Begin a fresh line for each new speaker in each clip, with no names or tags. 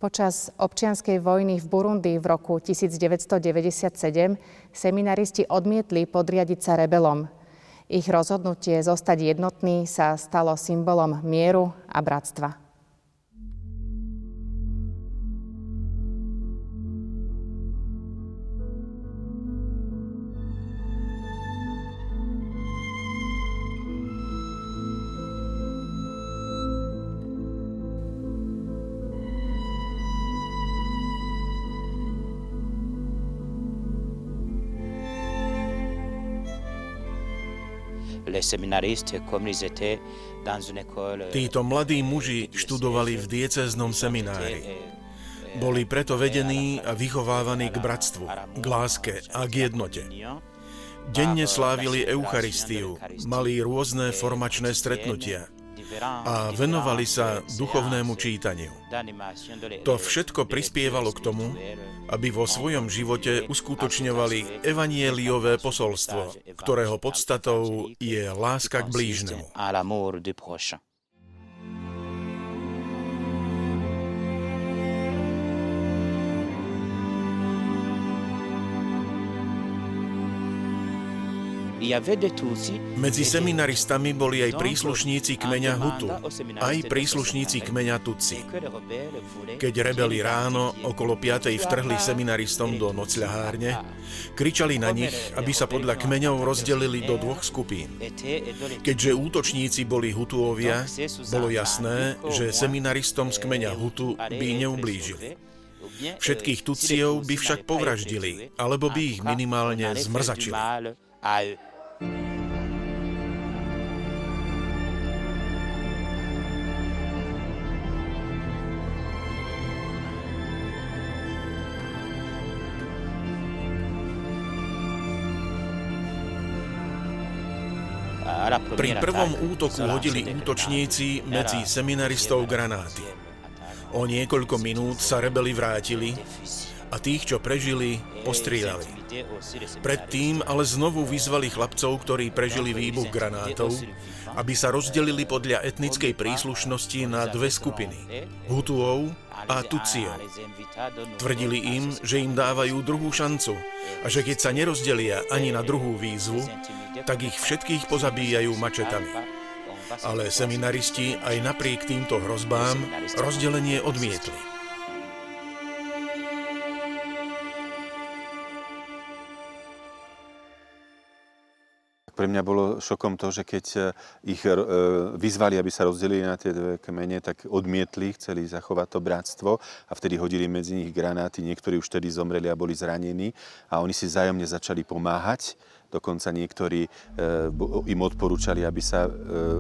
Počas občianskej vojny v Burundi v roku 1997 seminaristi odmietli podriadiť sa rebelom. Ich rozhodnutie zostať jednotný sa stalo symbolom mieru a bratstva.
Títo mladí muži študovali v diecéznom seminári. Boli preto vedení a vychovávaní k bratstvu, k láske a k jednote. Denne slávili Eucharistiu, mali rôzne formačné stretnutia a venovali sa duchovnému čítaniu. To všetko prispievalo k tomu, aby vo svojom živote uskutočňovali evanjeliové posolstvo, ktorého podstatou je láska k blížnemu. Medzi seminaristami boli aj príslušníci kmeňa Hutu, aj príslušníci kmeňa Tutsi. Keď rebeli ráno okolo 5:00 vtrhli seminaristom do nocľahárne, kričali na nich, aby sa podľa kmeňov rozdelili do dvoch skupín. Keďže útočníci boli Hutuovia, bolo jasné, že seminaristom z kmeňa Hutu by neublížili. Všetkých Tutsiov by však povraždili, alebo by ich minimálne zmrzačili. Pri prvom útoku hodili útočníci medzi seminaristov granáty. O niekoľko minút sa rebeli vrátili a tých, čo prežili, postrieľali. Predtým ale znovu vyzvali chlapcov, ktorí prežili výbuch granátov, aby sa rozdelili podľa etnickej príslušnosti na dve skupiny, Hutuov a Tutsiov. Tvrdili im, že im dávajú druhú šancu a že keď sa nerozdelia ani na druhú výzvu, tak ich všetkých pozabíjajú mačetami. Ale seminaristi aj napriek týmto hrozbám rozdelenie odmietli.
Pre mňa bolo šokom to, že keď ich vyzvali, aby sa rozdelili na tie dve kmene, tak odmietli, chceli zachovať to bratstvo a vtedy hodili medzi nich granáty. Niektorí už vtedy zomreli a boli zranení a oni si vzájomne začali pomáhať. Dokonca niektorí im odporúčali, aby sa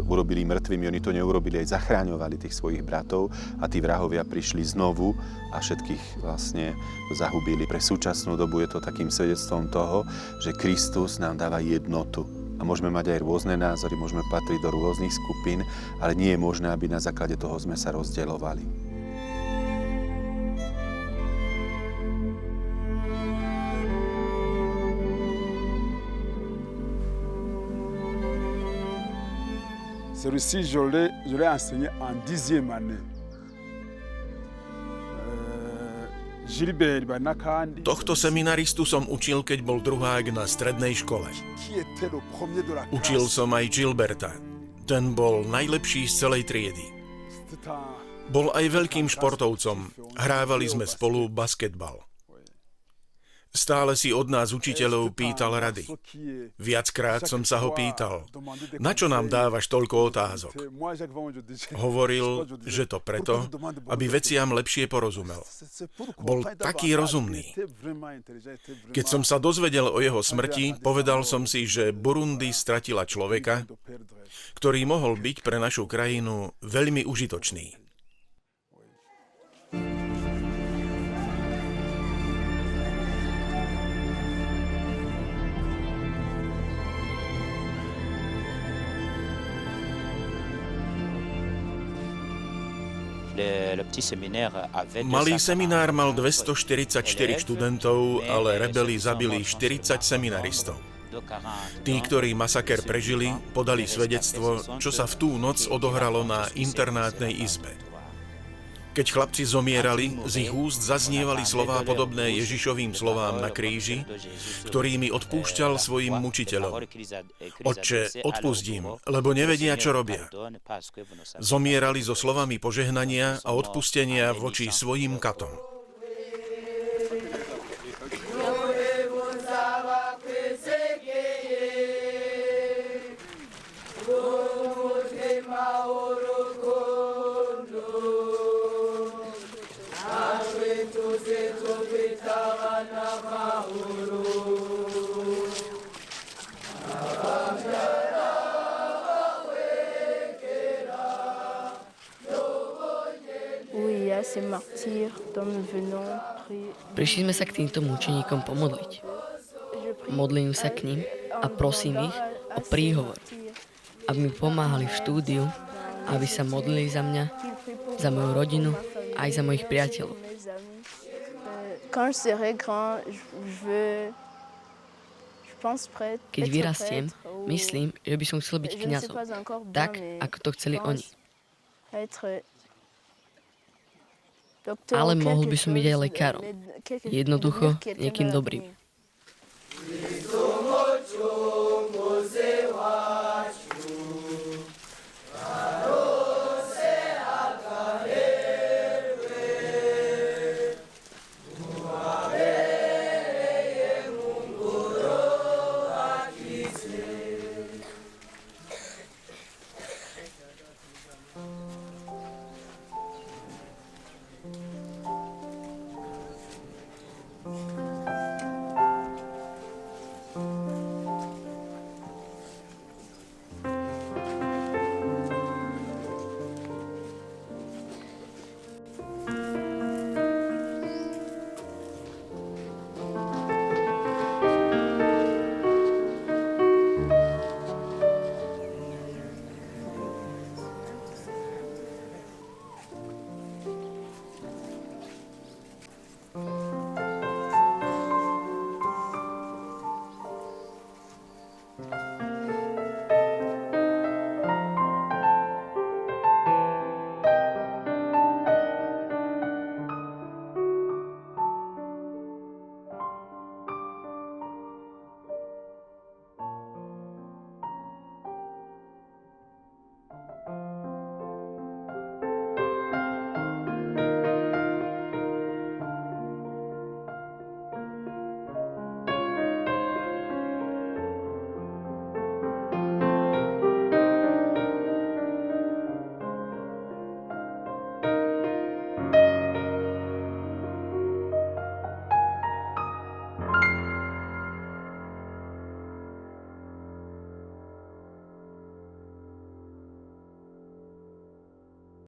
urobili mŕtvými. Oni to neurobili, aj zachráňovali tých svojich bratov a tí vrahovia prišli znovu a všetkých vlastne zahubili. Pre súčasnú dobu je to takým svedectvom toho, že Kristus nám dáva jednotu. A môžeme mať aj rôzne názory, môžeme patriť do rôznych skupín, ale nie je možné, aby na základe toho sme sa rozdeľovali.
Celui-ci, je l'ai enseigné en 10e année.
Tohto seminaristu som učil, keď bol druhák na strednej škole. Učil som aj Gilberta. Ten bol najlepší z celej triedy. Bol aj veľkým športovcom. Hrávali sme spolu basketbal. Stále si od nás učiteľov pýtal rady. Viackrát som sa ho pýtal, na čo nám dávaš toľko otázok? Hovoril, že to preto, aby veciam lepšie porozumel. Bol taký rozumný. Keď som sa dozvedel o jeho smrti, povedal som si, že Burundi stratila človeka, ktorý mohol byť pre našu krajinu veľmi užitočný. Malý seminár mal 244 študentov, ale rebeli zabili 40 seminaristov. Tí, ktorí masaker prežili, podali svedectvo, čo sa v tú noc odohralo na internátnej izbe. Keď chlapci zomierali, z ich úst zaznievali slová podobné Ježišovým slovám na kríži, ktorými odpúšťal svojim mučiteľom. Otče, odpusť im, lebo nevedia, čo robia. Zomierali so slovami požehnania a odpustenia voči svojim katom.
Prišli sme sa k týmto mučeníkom pomodliť. Modlím sa k ním a prosím ich o príhovor, aby mi pomáhali v štúdiu, aby sa modlili za mňa, za moju rodinu a aj za mojich priateľov. Keď vyrastiem, myslím, že by som chcel byť kňazom, tak ako to chceli oni. Ale mohol by som byť aj lekárom. Jednoducho niekým dobrým.